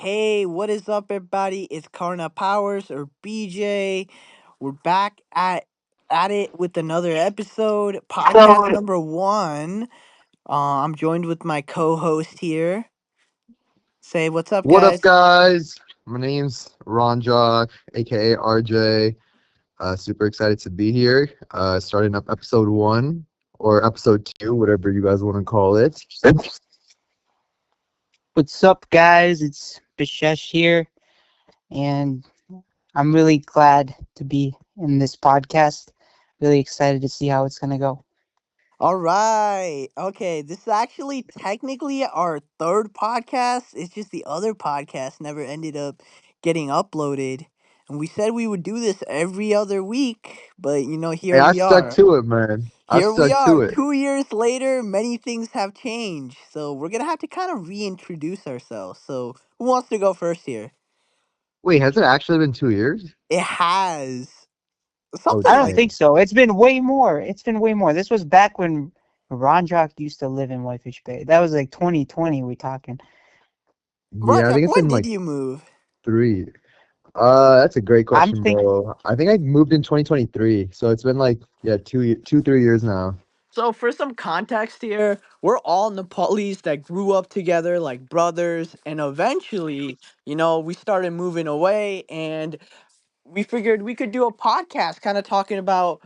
Hey, what is up, everybody? It's Karna Powers or BJ. We're back at it with another episode, podcast So, number one. I'm joined with my co-host here. Say what's up, what up, guys. guys? My name's Ron Jock, aka RJ. Super excited to be here. Starting up episode one or episode two, whatever you guys want to call it. What's up, guys? It's Bishesh here, and I'm really glad to be in this podcast. Really excited to see how it's gonna go. All right. Okay, this is actually technically our third podcast. It's just the other podcast never ended up getting uploaded. And we said we would do this every other week, but Hey, here I we stuck are. to it, man. I Here we stuck are, to it. 2 years later, many things have changed. So we're gonna have to kind of reintroduce ourselves. So who wants to go first here? Wait, has it actually been 2 years? It has Oh, something I don't like think dang. so. It's been way more. It's been way more. This was back when Ron Jock used to live in Whitefish Bay. That was like 2020. We talking. Yeah, I Roger. think it's When been did like you move? three. That's a great I'm question, think. bro. I think I moved in 2023, so it's been like yeah, 3 years now. So for some context here, we're all Nepalis that grew up together like brothers, and eventually, we started moving away, and we figured we could do a podcast, kind of talking about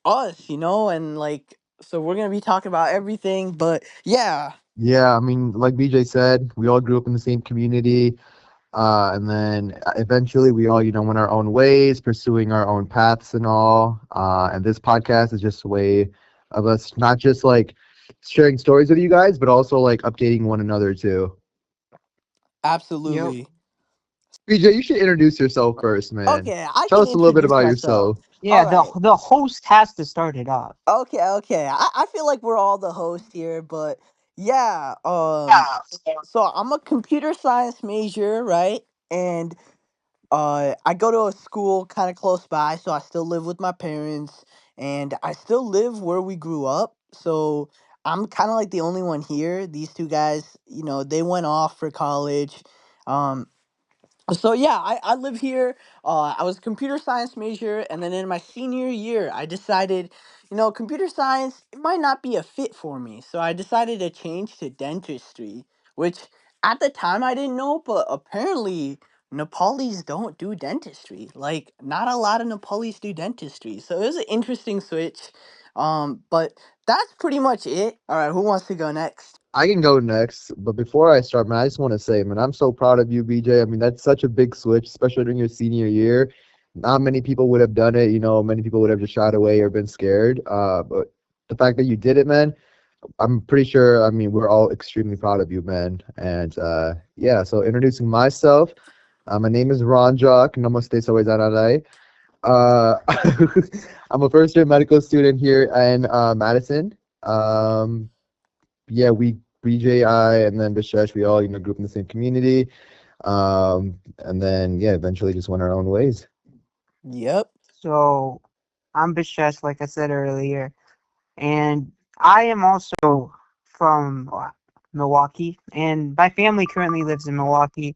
us, and like, so we're gonna be talking about everything. But yeah, Yeah, I mean, like BJ said, we all grew up in the same community. And then eventually we all, went our own ways, pursuing our own paths and all. And this podcast is just a way of us not just like sharing stories with you guys, but also like updating one another too. Yep. absolutely. BJ, you should introduce yourself first, man. Okay, I Tell can us a little bit introduce about myself. yourself. All Yeah. The right. the host has to start it off. Okay. I feel like we're all the host here, but yeah. Yeah. So I'm a computer science major, right? And I go to a school kind of close by, so I still live with my parents, and I still live where we grew up. So I'm kind of like the only one here. These two guys, they went off for college. Um, so yeah, I live here. I was a computer science major, and then in my senior year, I decided, computer science it might not be a fit for me. So I decided to change to dentistry, which at the time I didn't know, but apparently Nepalis don't do dentistry. Like not a lot of Nepalis do dentistry. So it was an interesting switch. But that's pretty much it. All right, who wants to go next? I can go next, but before I start, man, I just want to say, man, I'm so proud of you, BJ. I mean, that's such a big switch, especially during your senior year. Not many people would have done it. Many people would have just shied away or been scared. But the fact that you did it, man, I'm pretty sure. I mean, we're all extremely proud of you, man. And yeah, so introducing myself, my name is Ron Jock. Namaste, Sawai Zanadai. Uh, I'm a first year medical student here in Madison. Um, yeah, we BJI and then Bishesh, we all grew up in the same community. And then yeah, eventually just went our own ways. Yep. So I'm Bishesh, like I said earlier, and I am also from Milwaukee, and my family currently lives in Milwaukee,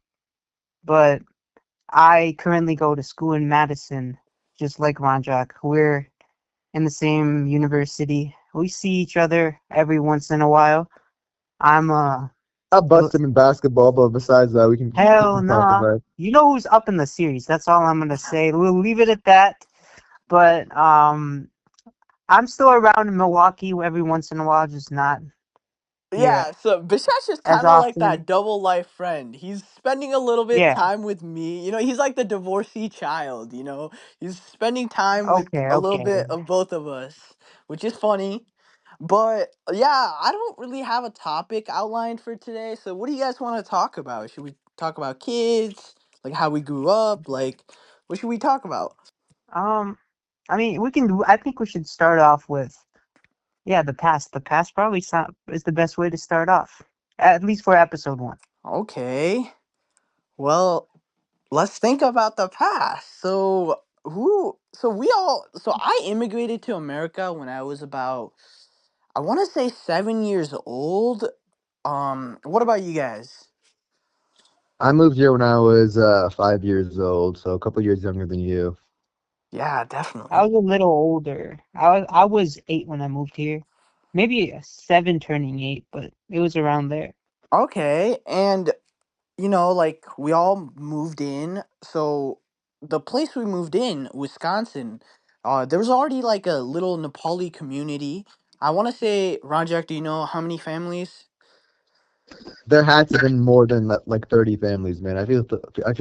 but I currently go to school in Madison, just like Ronjak. We're in the same university. We see each other every once in a while. I'm I l- bust him in basketball, but besides that, we hell can talk nah. about it. You know who's up in the series. That's all I'm gonna say. We'll leave it at that. But I'm still around in Milwaukee every once in a while, just not here Yeah, so Bishesh is as kind of like that often. double life friend. He's spending a little bit Yeah. time with me. He's like the divorcee child, He's spending time with Okay. a little Okay. bit of both of us, which is funny. But yeah, I don't really have a topic outlined for today. So what do you guys want to talk about? Should we talk about kids, like how we grew up, like what should we talk about? Um. I mean, we can do. I think we should start off with yeah, the past. The past probably is the best way to start off, at least for episode one. Okay. Well, let's think about the past. So I immigrated to America when I was about, I want to say 7 years old. What about you guys? I moved here when I was 5 years old, so a couple years younger than you. Yeah, I definitely. was a little older. I was 8 when I moved here, maybe 7 turning 8, but it was around there. Okay, and like we all moved in, so the place we moved in, Wisconsin, there was already like a little Nepali community. I want to say, Ranjak, do you know how many families? There had to have been more than like 30 families, man. I feel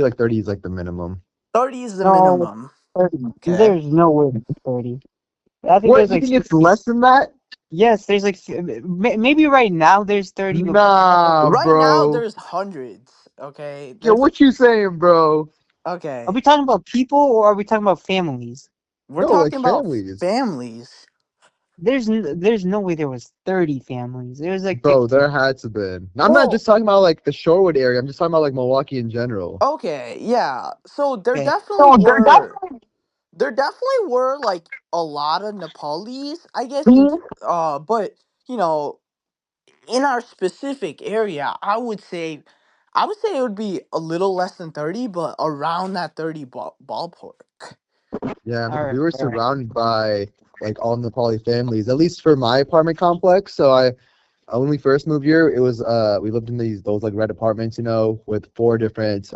like 30 is like the minimum. 30 is the No, minimum. 30. Okay. There's no way it's 30. I think What? there's You like think it's less than that? yes, there's like maybe right now there's 30, but Nah, Right now, bro. there's hundreds. Okay. Yo, There's what you saying, bro? are okay. we talking about people or are we talking about families? We're No, like talking about families. families. There's no way there was 30 families. There was like Bro, 15. there had to been. I'm not Well, just talking about like the Shorewood area. I'm just talking about like Milwaukee in general. okay, yeah. So there Okay. definitely So they're were definitely there definitely were like a lot of Nepalese, I guess. being. But you know, in our specific area, I would say it would be a little less than 30, but around that 30 ballpark. Yeah, I All mean, right, we were all right. surrounded by like all Nepali families, at least for my apartment complex. So when we first moved here, it was we lived in those like red apartments, with four different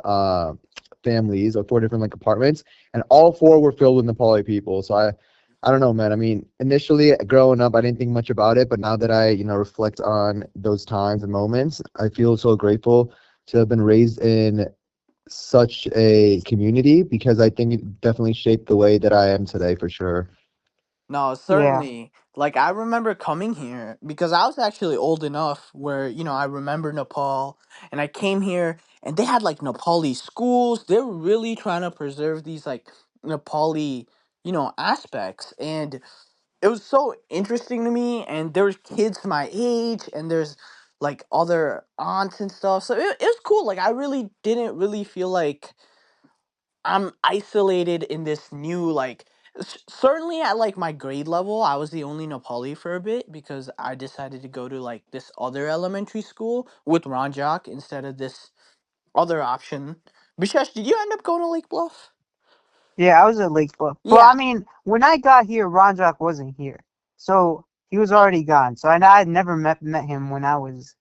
families or four different like apartments, and all four were filled with Nepali people. So I don't know, man. I mean, initially growing up, I didn't think much about it, but now that I reflect on those times and moments, I feel so grateful to have been raised in such a community because I think it definitely shaped the way that I am today for sure. No, Yeah. certainly. Like I remember coming here because I was actually old enough where, I remember Nepal and I came here and they had like Nepali schools. They were really trying to preserve these like Nepali, aspects. And it was so interesting to me, and there was kids my age and there's like other aunts and stuff. So it was cool. Like I really didn't really feel like I'm isolated in this new like certainly at like my grade level I was the only Nepali for a bit because I decided to go to like this other elementary school with Ranjak instead of this other option. Bishesh, did you end up going to Lake Bluff? Yeah, I was at Lake Bluff. Well, Yeah, I mean, when I got here, Ronjak wasn't here. So he was already gone. So I had never met him when I was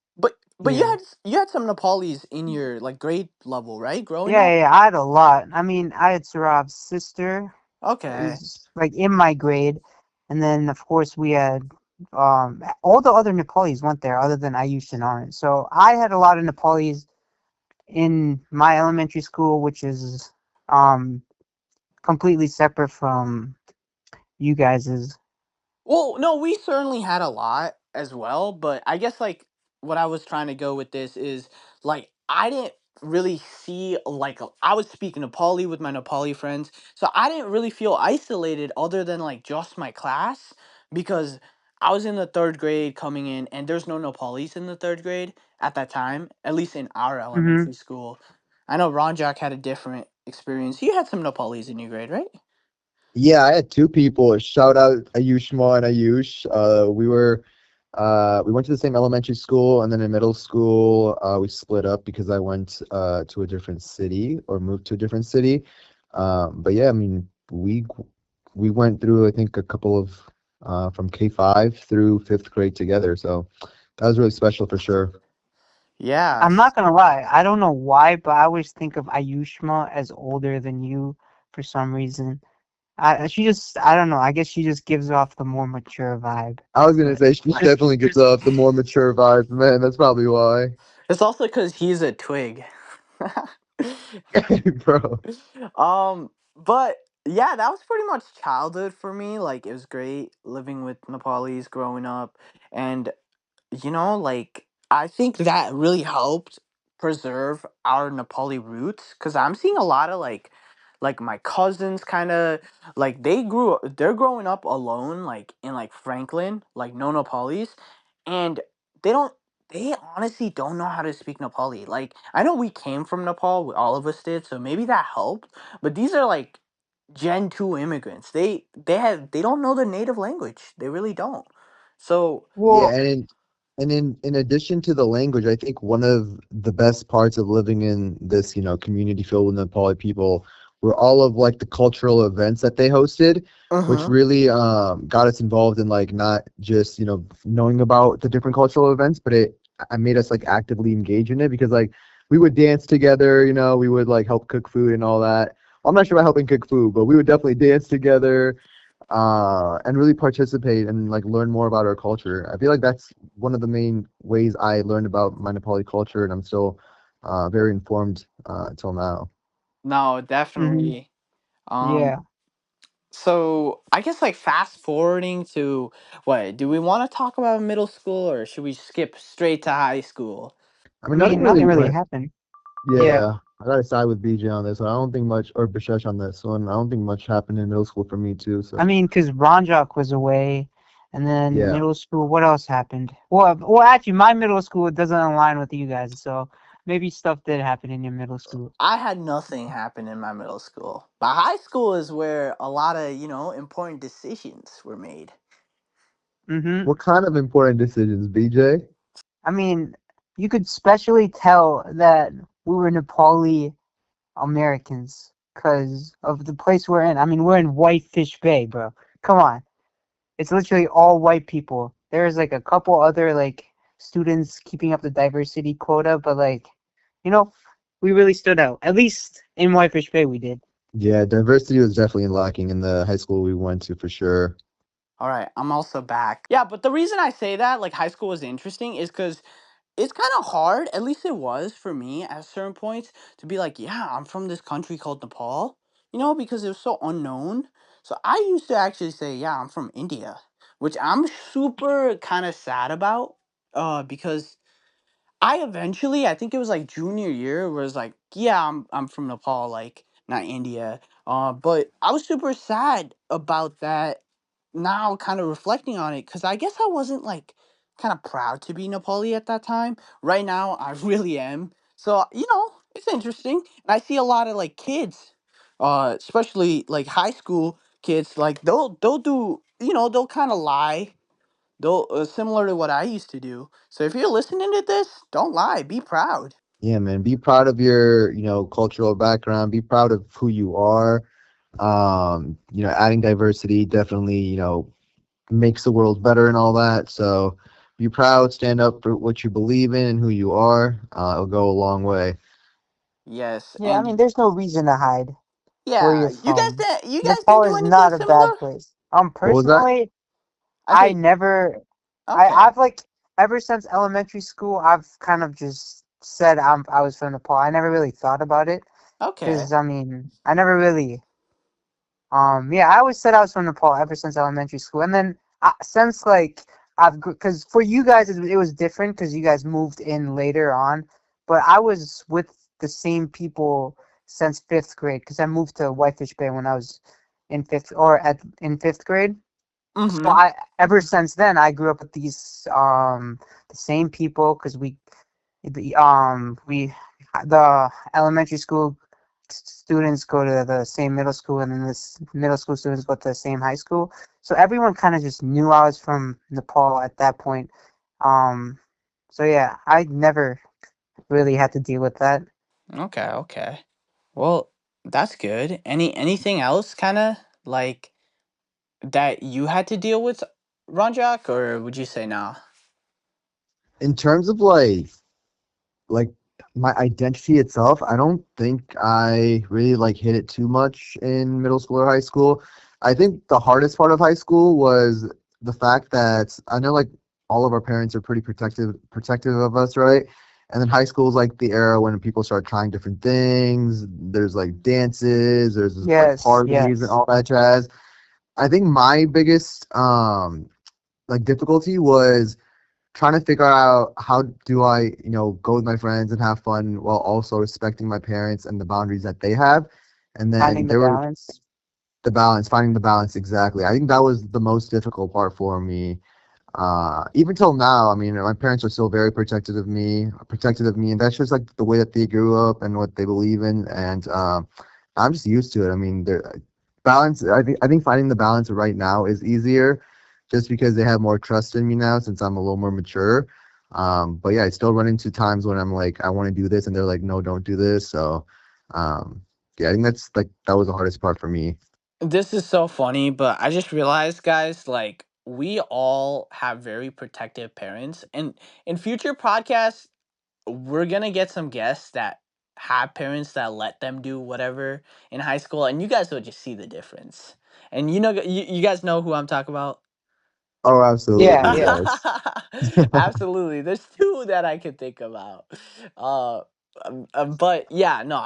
but you had here. some Nepalis in your like grade level, right? Growing Yeah, up. yeah, yeah, I had a lot. I mean, I had Sarav's sister Okay. is like in my grade, and then of course we had all the other Nepalis went there other than Ayush and Anand. So I had a lot of Nepalis in my elementary school, which is um completely separate from you guys's. Well, no, we certainly had a lot as well, but I guess like what I was trying to go with this is like I didn't really see like I was speaking Nepali with my Nepali friends, so I didn't really feel isolated other than like just my class because I was in the third grade coming in, and there's no Nepalis in the third grade at that time, at least in our Mm-hmm. elementary school. I know Ronjak had a different experience. You had some Nepalis in your grade, right? Yeah, I had two people. Shout out Ayushma and Ayush. We went to the same elementary school, and then in middle school, we split up because I went to a different city or moved to a different city. But yeah, I mean, we went through I think a couple of from K5 through fifth grade together, so that was really special for sure. I'm Yes. not gonna lie, I don't know why, but I always think of Ayushma as older than you for some reason. She just, I don't know, I guess she just gives off the more mature vibe. I was gonna But say she definitely gets the more mature vibes, man. That's probably why, It's also because he's a twig. bro. But yeah, that was pretty much childhood for me. Like it was great living with Nepalis growing up, and like I think that really helped preserve our Nepali roots because I'm seeing a lot of like my cousins kind of like they're growing up alone like in like Franklin, like no Nepalis, and they don't they honestly don't know how to speak Nepali. Like I know we came from Nepal, all of us did, so maybe that helped, but these are like Gen 2 immigrants. They don't know the native language. They really don't. So Yeah, well, And in addition to the language, I think one of the best parts of living in this, community filled with Nepali people were all of like the cultural events that they hosted, which Mm-hmm. really got us involved in like not just, knowing about the different cultural events, but it I made us like actively engage in it because like we would dance together, we would like help cook food and all that. I'm not sure about helping cook food, but we would definitely dance together and really participate and like learn more about our culture. I feel like that's one of the main ways I learned about my Nepali culture, and I'm still very informed until now. No, Hmm. definitely. Um, Yeah. so I guess like fast forwarding to what, do we want to talk about middle school or should we skip straight to high school? I I mean, nothing mean, really nothing really went. happened. Yeah. Yeah, I gotta side with BJ on this one. I don't think much, or Bishesh on this one. I don't think much happened in middle school for me too. I So mean, because Ronjok was away, and then yeah. middle school. What else happened? Well, actually, my middle school doesn't align with you guys, so maybe stuff did happen in your middle school. I had nothing happen in my middle school. But high school is where a lot of, important decisions were made. Hmm. What kind of important decisions, BJ? I mean, you could specially tell that we were Nepali Americans because of the place we're in. I mean, we're in Whitefish Bay, bro. Come on. It's literally all white people. There's like a couple other like students keeping up the diversity quota, but like, you know, we really stood out. At least in Whitefish Bay, we did. Yeah, diversity was definitely lacking in the high school we went to for sure. All right, I'm also back. Yeah, but the reason I say that, like, high school was interesting is because it's kind of hard, at least it was for me at certain points, to be like, yeah, I'm from this country called Nepal, because it was so unknown. So I used to actually say, yeah, I'm from India, which I'm super kind of sad about, because I eventually, I think it was like junior year, was like, yeah, I'm from Nepal, like not India. But I was super sad about that. Now, kind of reflecting on it, because I guess I wasn't like kind of proud to be Nepali at that time. Right now, I really am. So it's interesting, and I see a lot of like kids, especially like high school kids, like they'll do, they'll kind of lie, though, similar to what I used to do. So if you're listening to this, don't lie. Be proud. Yeah, man. Be proud of your, cultural background. Be proud of who you are. Adding diversity definitely, makes the world better and all that. So be proud, stand up for what you believe in and who you are. It'll go a long way. Yes, Yeah, I mean, and there's no reason to hide where yeah, you're from. you guys Nepal didn't do is anything not a similar. bad place. What was that? Personally, I I say never, okay, I've like, ever since elementary school, I've kind of just said I was from Nepal. I never really thought about it okay. because, I mean, I never really yeah, I always said I was from Nepal ever since elementary school, and then since like because for you guys it was different because you guys moved in later on, but I was with the same people since fifth grade because I moved to Whitefish Bay when I was in fifth grade. So Mm-hmm. I ever since then I grew up with these the same people because we the elementary school students go to the same middle school and then this middle school students go to the same high school. So everyone kind of just knew I was from Nepal at that point. Um, so yeah, I never really had to deal with that. Okay, okay. Well, that's good. Anything else kind of like that you had to deal with, Ronjak, or would you say nah? In terms of like my identity itself, I don't think I really like hit it too much in middle school or high school. I think the hardest part of high school was the fact that I know like all of our parents are pretty protective of us, right? And then high school is like the era when people start trying different things. There's like dances, there's like Yes, parties and yes. all that jazz. I think my biggest like difficulty was trying to figure out how do I, go with my friends and have fun while also respecting my parents and the boundaries that they have. And then Finding the there were balance. the balance, finding the balance exactly. I think that was the most difficult part for me. Even till now, I mean, my parents are still very protective of me, and that's just like the way that they grew up and what they believe in. And I'm just used to it. I mean, balance. I think finding the balance right now is easier, just because they have more trust in me now since I'm a little more mature. But yeah, I still run into times when I'm like, I want to do this, and they're like, no, don't do this. So, um, yeah, I think that's like that was the hardest part for me. This is so funny, but I just realized, guys, like we all have very protective parents, and in future podcasts, we're gonna get some guests that have parents that let them do whatever in high school, and you guys will just see the difference. And you guys know who I'm talking about. Oh, Yeah, absolutely, yeah. yes. Absolutely. There's two that I could think about. Uh, but yeah, no,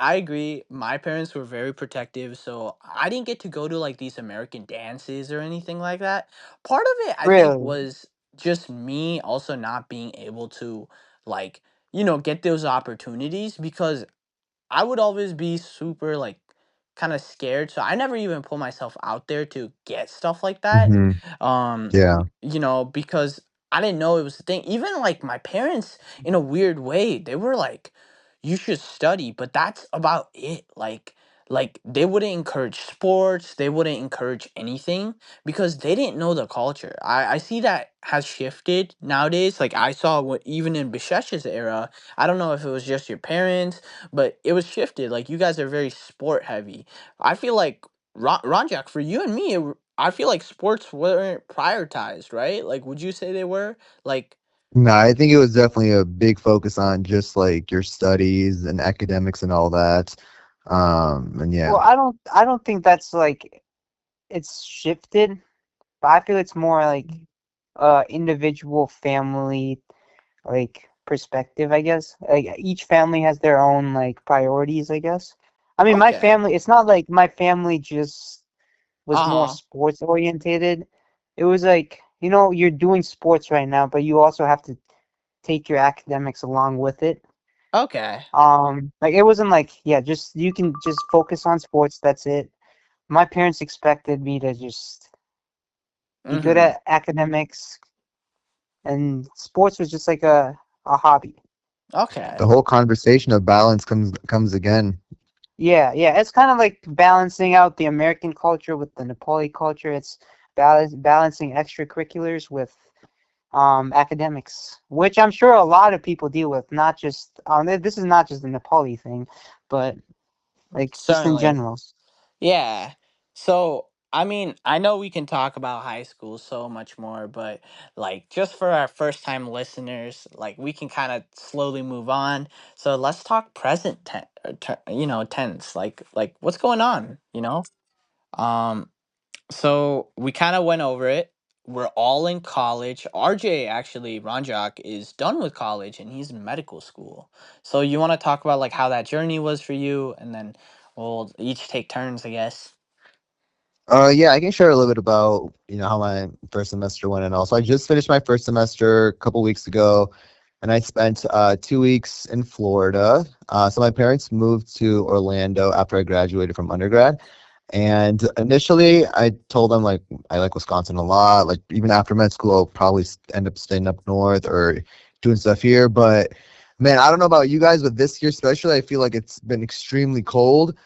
I agree. My parents were very protective, so I didn't get to go to like these American dances or anything like that. Part of it, I think, Really? was just me also not being able to like get those opportunities because I would always be super like kind of scared. So I never even put myself out there to get stuff like that. Hmm. Um, Yeah. because I didn't know it was the thing. Even like my parents in a weird way, they were like, you should study, but that's about it. Like they wouldn't encourage sports, they wouldn't encourage anything because they didn't know the culture. I see that has shifted nowadays. Like I saw what even in Bishesh's era, I don't know if it was just your parents, but it was shifted. Like you guys are very sport heavy. I feel like Ronjak, for you and me, I feel like sports weren't prioritized, right? Like, would you say they were? Like, No, I think it was definitely a big focus on just like your studies and academics and all that. And Well, yeah. I don't think that's like it's shifted, but I feel it's more like individual family like perspective, I guess. Like each family has their own like priorities, I guess. I mean, my okay, family, it's not like my family just was more uh huh, sports orientated. It was like, you're doing sports right now, but you also have to take your academics along with it. okay, Like it wasn't like, yeah, just you can just focus on sports, that's it. My parents expected me to just be good mm-hmm, at academics, and sports was just like a hobby. The okay, whole conversation of balance comes again. Yeah, yeah, it's kind of like balancing out the American culture with the Nepali culture. It's balancing extracurriculars with academics, which I'm sure a lot of people deal with, not just this is not just a Nepali thing, but like just in certainly. general. Yeah. So, I mean, I know we can talk about high school so much more, but like just for our first time listeners, like we can kind of slowly move on. So let's talk present tense. Like what's going on? Um so we kind of went over it. We're all in college. RJ actually, Ranjak is done with college and he's in medical school. So you want to talk about like how that journey was for you and then we'll each take turns, I guess. Yeah, I can share a little bit about, how my first semester went and all. So I just finished my first semester a couple weeks ago, and I spent 2 weeks in Florida. So my parents moved to Orlando after I graduated from undergrad. And initially, I told them like I like Wisconsin a lot. Like even after med school, I'll probably end up staying up north or doing stuff here. But man, I don't know about you guys, but this year especially, I feel like it's been extremely cold.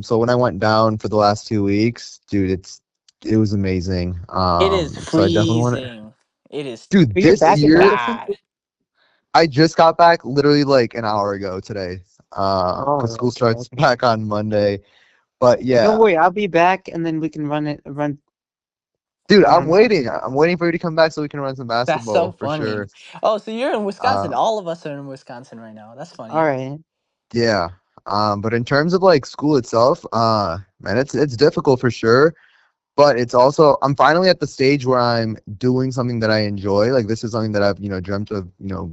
So when I went down for the last 2 weeks, dude, it was amazing. It is So I definitely want to, freezing. It is dude, But you're this back in year Madison? bad. I just got back literally like an hour ago today. Because Oh, school okay, starts okay. back on Monday. But Don't yeah, worry, I'll be back, and then we can run dude, I'm run. waiting. I'm waiting for you to come back so we can run some That's so basketball for funny. sure. Oh, so you're in Wisconsin. Uh, All of us are in Wisconsin right now. That's All funny. right. yeah. But in terms of like school itself, man, it's difficult for sure. But it's also I'm finally at the stage where I'm doing something that I enjoy. Like this is something that I've, dreamt of,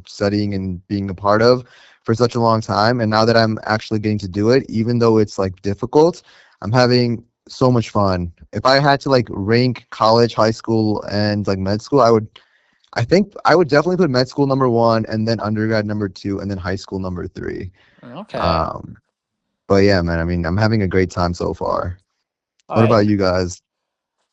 studying and being a part of for such a long time. And now that I'm actually getting to do it, even though it's like difficult, I'm having so much fun. If I had to like rank college, high school, and like med school, I think I would definitely put med school number one and then undergrad number two and then high school number three. Okay. Um, but yeah, man, I mean, I'm having a great time so far. All What right. about you guys?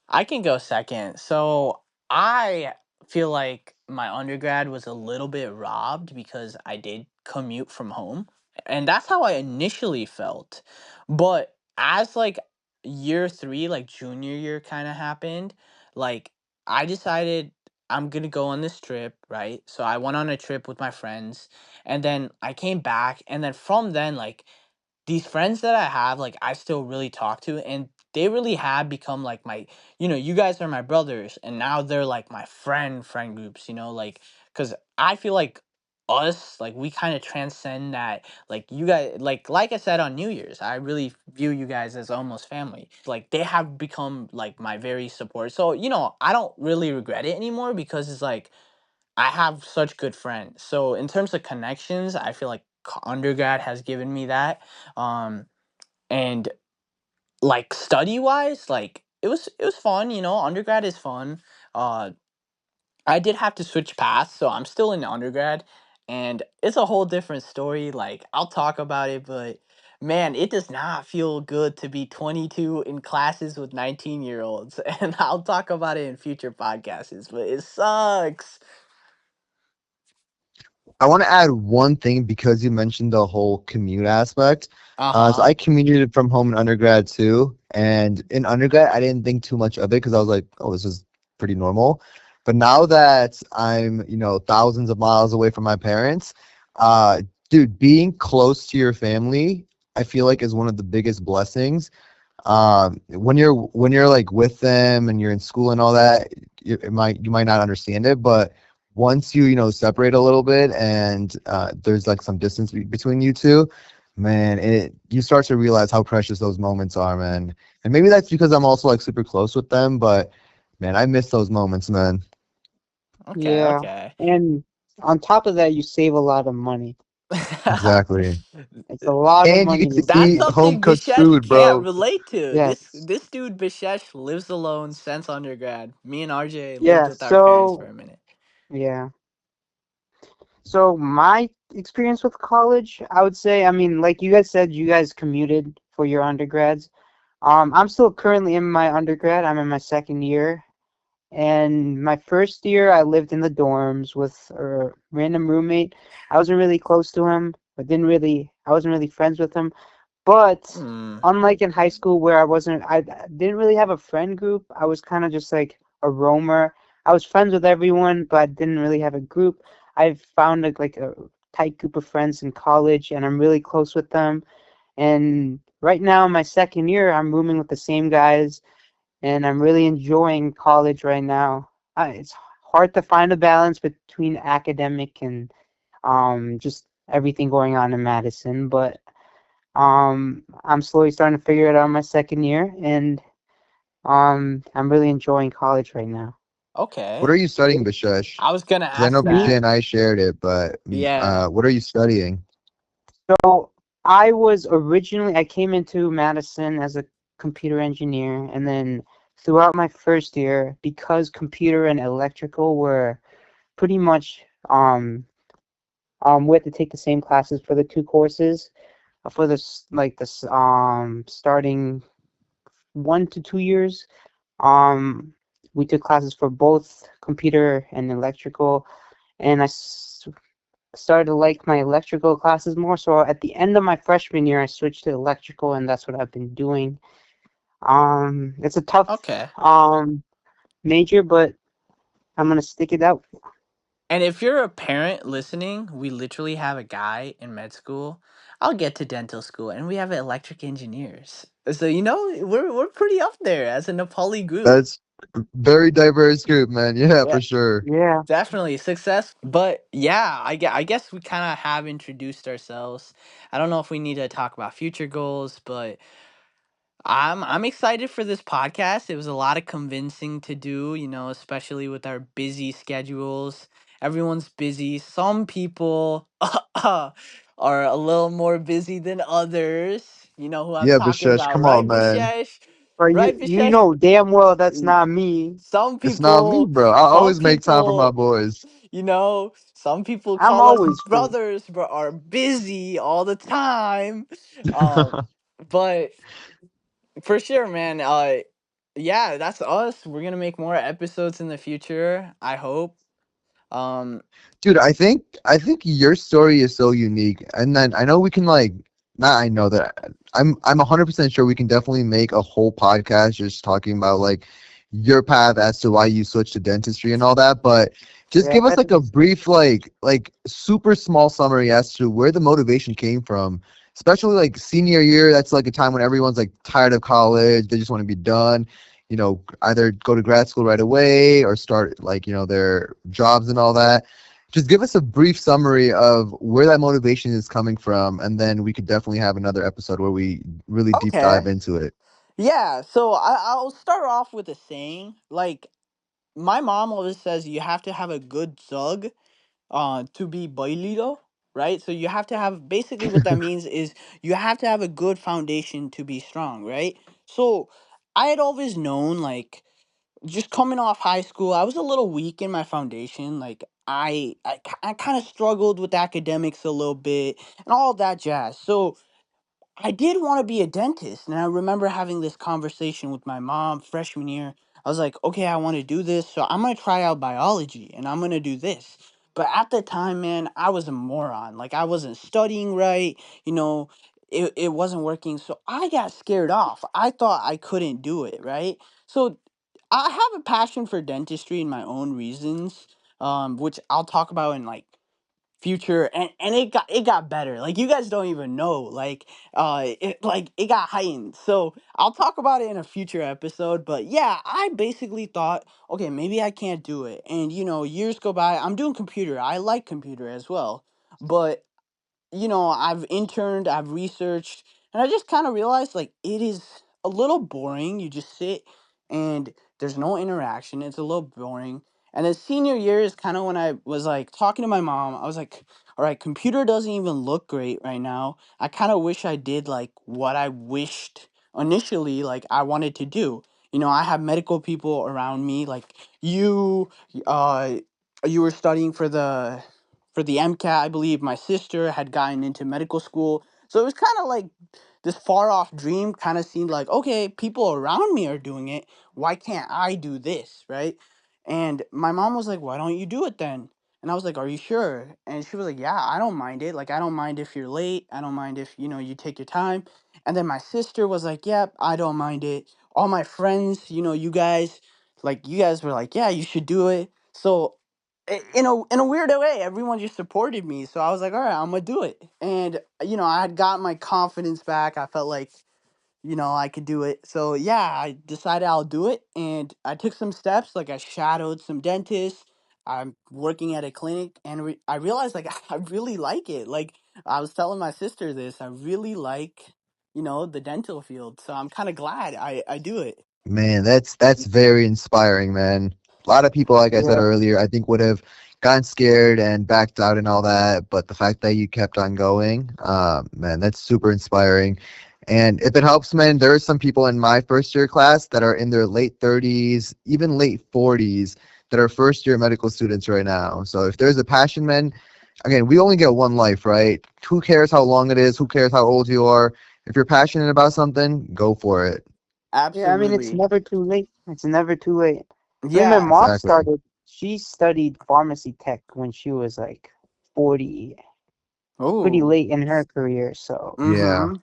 I can go second. So I feel like my undergrad was a little bit robbed because I did commute from home. And that's how I initially felt. But as like year three, like junior year kind of happened, like I decided I'm gonna go on this trip, right? So I went on a trip with my friends, and then I came back, and then from then, like, these friends that I have, like, I still really talk to, and they really have become like my, you guys are my brothers, and now they're like my friend groups, like, because I feel like us, like, we kind of transcend that, like, you guys, like I said on New Year's, I really view you guys as almost family. Like, they have become like my very support. So, I don't really regret it anymore because it's like I have such good friends. So in terms of connections, I feel like undergrad has given me that. And like study wise, like it was fun. Undergrad is fun. Uh, I did have to switch paths, so I'm still in undergrad, and it's a whole different story. Like, I'll talk about it, but man, it does not feel good to be 22 in classes with 19-year-olds, and I'll talk about it in future podcasts. But it sucks. I want to add one thing because you mentioned the whole commute aspect. Uh So huh. I commuted from home in undergrad too, and in undergrad I didn't think too much of it because I was like, oh, this is pretty normal. But now that I'm, thousands of miles away from my parents, uh, dude, being close to your family, I feel like is one of the biggest blessings. When you're like with them and you're in school and all that, you might not understand it, but once you separate a little bit and there's like some distance between you two, man, it you start to realize how precious those moments are, man. And maybe that's because I'm also like super close with them, but man, I miss those moments, man. Okay. Yeah. Okay. And on top of that, you save a lot of money. Exactly. It's a lot of And you get money to you That's eat save. home something cooked Bishesh food, can't bro. relate to. This Yes. this dude Bishesh lives alone since undergrad. Me and RJ lived Yeah. with our parents for So, a minute. yeah. So my experience with college, I would say, I mean, like you guys said, you guys commuted for your undergrads. I'm still currently in my undergrad. I'm in my second year. And my first year, I lived in the dorms with a random roommate. I wasn't really close to him, I wasn't really friends with him. But Hmm. unlike in high school where I didn't really have a friend group. I was kind of just like a roamer. I was friends with everyone, but I didn't really have a group. I've found like a tight group of friends in college, and I'm really close with them. And right now, in my second year, I'm rooming with the same guys, and I'm really enjoying college right now. It's hard to find a balance between academic and just everything going on in Madison, but I'm slowly starting to figure it out in my second year, and I'm really enjoying college right now. What Okay. are you studying, Bishesh? I was gonna Because I know ask BJ Me, that. and I shared it, but Yeah. what are you studying? so I came into Madison as a computer engineer, and then throughout my first year, because computer and electrical were pretty much we had to take the same classes for the two courses for this like this starting 1 to 2 years. Um, we took classes for both computer and electrical, and started to like my electrical classes more. So at the end of my freshman year, I switched to electrical, and that's what I've been doing. It's a tough Okay. major, but I'm gonna stick it out. And if you're a parent listening, we literally have a guy in med school. I'll get to dental school, and we have electric engineers. So we're pretty up there as a Nepali group. That's very diverse group, man. Yeah, Yeah. for sure. Yeah. Definitely success, but yeah, I guess we kind of have introduced ourselves. I don't know if we need to talk about future goals, but I'm excited for this podcast. It was a lot of convincing to do, especially with our busy schedules. Everyone's busy. Some people are a little more busy than others. You know who I'm Yeah, talking Bishesh, about, come right, on, man. Bishesh? But Right, you Bishesh? know damn well that's not me. Some It's not me, people, bro. I some always make time for my people, boys. some people I'm call us always free. brothers, but are busy all the time. Um, but for sure, man. Yeah, that's us. We're gonna make more episodes in the future. I hope. Um, Dude, I think your story is so unique. And then I know we can like not I know that I'm 100% sure we can definitely make a whole podcast just talking about like your path as to why you switched to dentistry and all that, but just Yeah, give us that like a is. brief super small summary as to where the motivation came from. Especially like senior year, that's like a time when everyone's like tired of college, they just want to be done, either go to grad school right away or start like, their jobs and all that. Just give us a brief summary of where that motivation is coming from, and then we could definitely have another episode where we really deep Okay. dive into it. Yeah, so I'll start off with a saying. Like, my mom always says you have to have a good zug to be bailito, right? So you have to have, basically what that means is you have to have a good foundation to be strong, right? So I had always known, like, just coming off high school, I was a little weak in my foundation. Like, I kind of struggled with academics a little bit and all that jazz. So I did want to be a dentist. And I remember having this conversation with my mom freshman year. I was like, okay, I want to do this. So I'm going to try out biology and I'm going to do this. But at the time, man, I was a moron. Like, I wasn't studying right. You know, it wasn't working. So I got scared off. I thought I couldn't do it, right? So I have a passion for dentistry and my own reasons, which I'll talk about in like future, and it got better. Like, you guys don't even know, like, it got heightened. So I'll talk about it in a future episode. But yeah, I basically thought, okay, maybe I can't do it. And years go by, I'm doing computer, I like computer as well. But I've interned, I've researched, and I just kind of realized, like, it is a little boring. You just sit and there's no interaction. It's a little boring. And then senior year is kind of when I was like talking to my mom. I was like, all right, computer doesn't even look great right now. I kind of wish I did like what I wished initially, like I wanted to do. I have medical people around me, like you, uh, you were studying for the MCAT, I believe. My sister had gotten into medical school. So it was kind of like this far off dream kind of seemed like, okay, people around me are doing it. Why can't I do this? Right. And my mom was like, why don't you do it then? And I was like, are you sure? And she was like, yeah, I don't mind it. Like, I don't mind if you're late. I don't mind if, you take your time. And then my sister was like, yep, I don't mind it. All my friends, you guys were like, yeah, you should do it. So in a weird way, everyone just supported me. So I was like, all right, I'm gonna do it. And I had gotten my confidence back. I felt like I could do it. So yeah, I decided I'll do it, and I took some steps. Like, I shadowed some dentists. I'm working at a clinic, and I realized, like, I really like it. Like, I was telling my sister this. I really like the dental field. So I'm kind of glad I do it. Man, that's very inspiring, man. A lot of people, like I said Yeah. earlier, I think would have gotten scared and backed out and all that, but the fact that you kept on going, man, that's super inspiring. And if it helps, man, there are some people in my first year class that are in their late 30s, even late 40s, that are first year medical students right now. So if there's a passion, man, again, we only get one life, right? Who cares how long it is? Who cares how old you are? If you're passionate about something, go for it. Yeah, I mean, it's Absolutely. never too late. It's never too late. I mean, my Yeah. mom Exactly. started, she studied pharmacy tech when she was like 40, pretty Oh. late in her career. So, Yeah. Mm-hmm.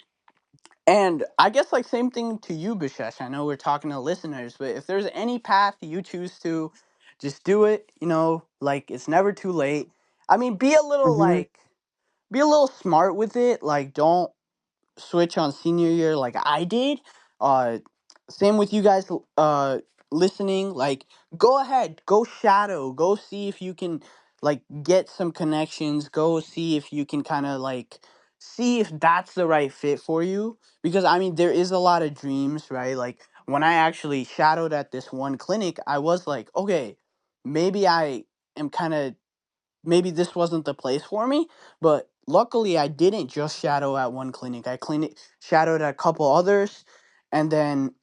And I guess, like, same thing to you, Bishesh. I know we're talking to listeners, but if there's any path you choose to, just do it. Like, it's never too late. I mean, hmm be a little smart with it. Like, don't switch on senior year like I did. Uh Same with you guys listening. Like, go ahead, go shadow, go see if you can like get some connections, go see if you can kind of like see if that's the right fit for you, because I mean there is a lot of dreams, right? Like, when I actually shadowed at this one clinic, I was like, okay, maybe I am kind of maybe this wasn't the place for me. But luckily, I didn't just shadow at one clinic. I shadowed at a couple others, and then,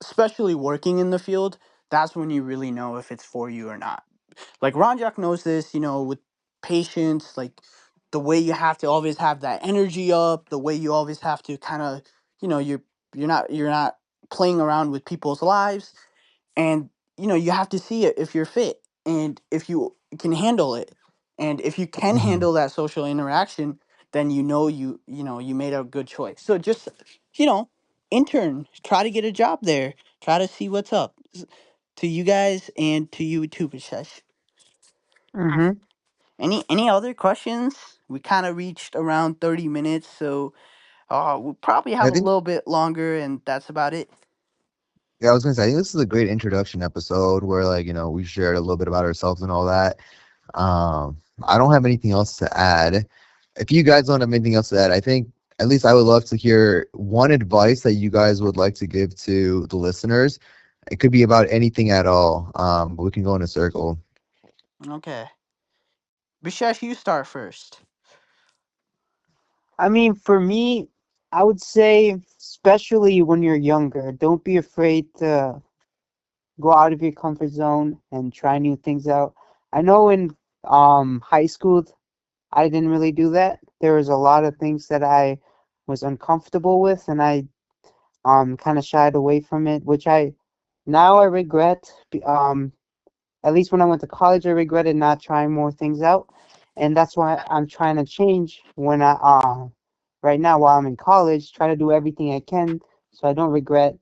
especially working in the field, that's when you really know if it's for you or not. Like, Ronjak knows this, with patients, like, the way you have to always have that energy up, the way you always have to kind of, you're not playing around with people's lives. And you have to see it if you're fit and if you can handle it. And if you can Mhm. handle that social interaction, then you made a good choice. So just, you know intern, try to get a job there, try to see what's up. to you guys and to you too, Bishesh. Mm-hmm. Any other questions? We kind of reached around 30 minutes, so we'll probably I have a think little bit longer, and that's about it. yeah, I was gonna say I think this is a great introduction episode where like we shared a little bit about ourselves and all that. I don't have anything else to add. If you guys don't have anything else to add, I think at least I would love to hear one advice that you guys would like to give to the listeners. It could be about anything at all. But we can go in a circle. Okay, Bishesh, you start first. I mean, for me, I would say, especially when you're younger, don't be afraid to go out of your comfort zone and try new things out. I know in high school I didn't really do that. There was a lot of things that I was uncomfortable with, and I kind of shied away from it, which I now I regret. At least when I went to college, I regretted not trying more things out, and that's why I'm trying to change when I right now while I'm in college, try to do everything I can so I don't regret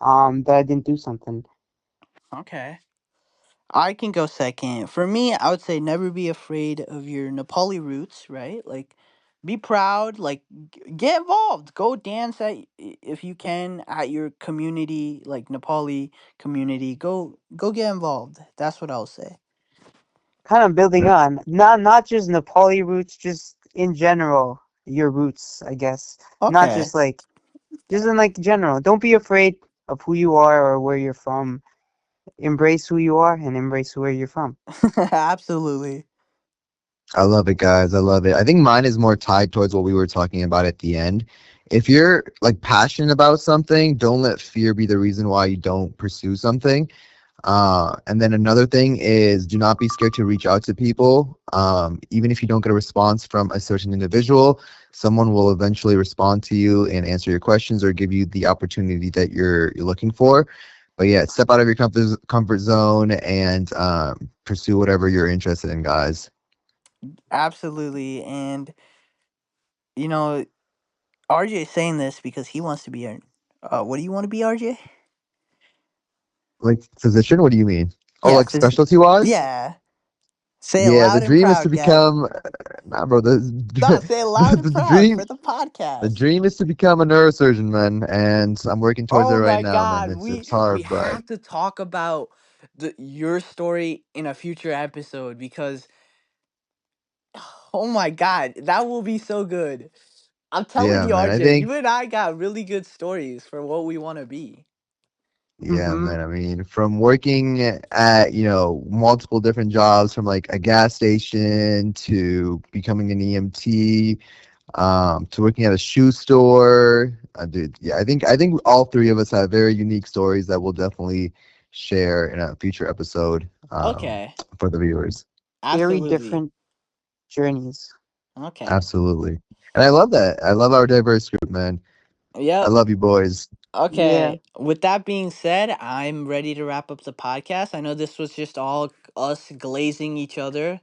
that I didn't do something. Okay. I can go second. For me, I would say never be afraid of your Nepali roots, right? Like, be proud, like, get involved. Go dance if you can at your community, like Nepali community. Go get involved. That's what I'll say. Kind of building on not just Nepali roots, just in general your roots, I guess. Not Okay. just like just in like general. Don't be afraid of who you are or where you're from. Embrace who you are and embrace where you're from. Absolutely. I love it, guys. I love it. I think mine is more tied towards what we were talking about at the end. If you're like passionate about something, don't let fear be the reason why you don't pursue something. And then another thing is do not be scared to reach out to people. Even if you don't get a response from a certain individual, someone will eventually respond to you and answer your questions or give you the opportunity that you're looking for. But yeah, step out of your comfort zone and pursue whatever you're interested in, guys. Absolutely. And, you know, RJ is saying this because he wants to be a. What do you want to be, RJ? Like physician, what do you mean? Oh, Yeah, like specialty wise? yeah. Say it Yeah, the loud and dream is to proud, gang. become nah, bro. The No, say it loud and the proud dream for the the podcast. dream is to become a neurosurgeon, man, and I'm working towards it Oh right my now, man. god, It's we hard, but have to talk about your story in a future episode because oh my god, that will be so good. I'm telling yeah, you, man. I RJ, think you and I got really good stories for what we want to be. yeah, Mm-hmm. man. I mean, from working at multiple different jobs, from like a gas station to becoming an EMT, to working at a shoe store. Dude, yeah, I think all three of us have very unique stories that we'll definitely share in a future episode Okay, for the viewers. Very absolutely. different journeys. Okay. Absolutely. And I love that. I love our diverse group, man. I Yep. love you boys. Yeah. Okay. With that being said, I'm ready to wrap up the podcast. I know this was just all us glazing each other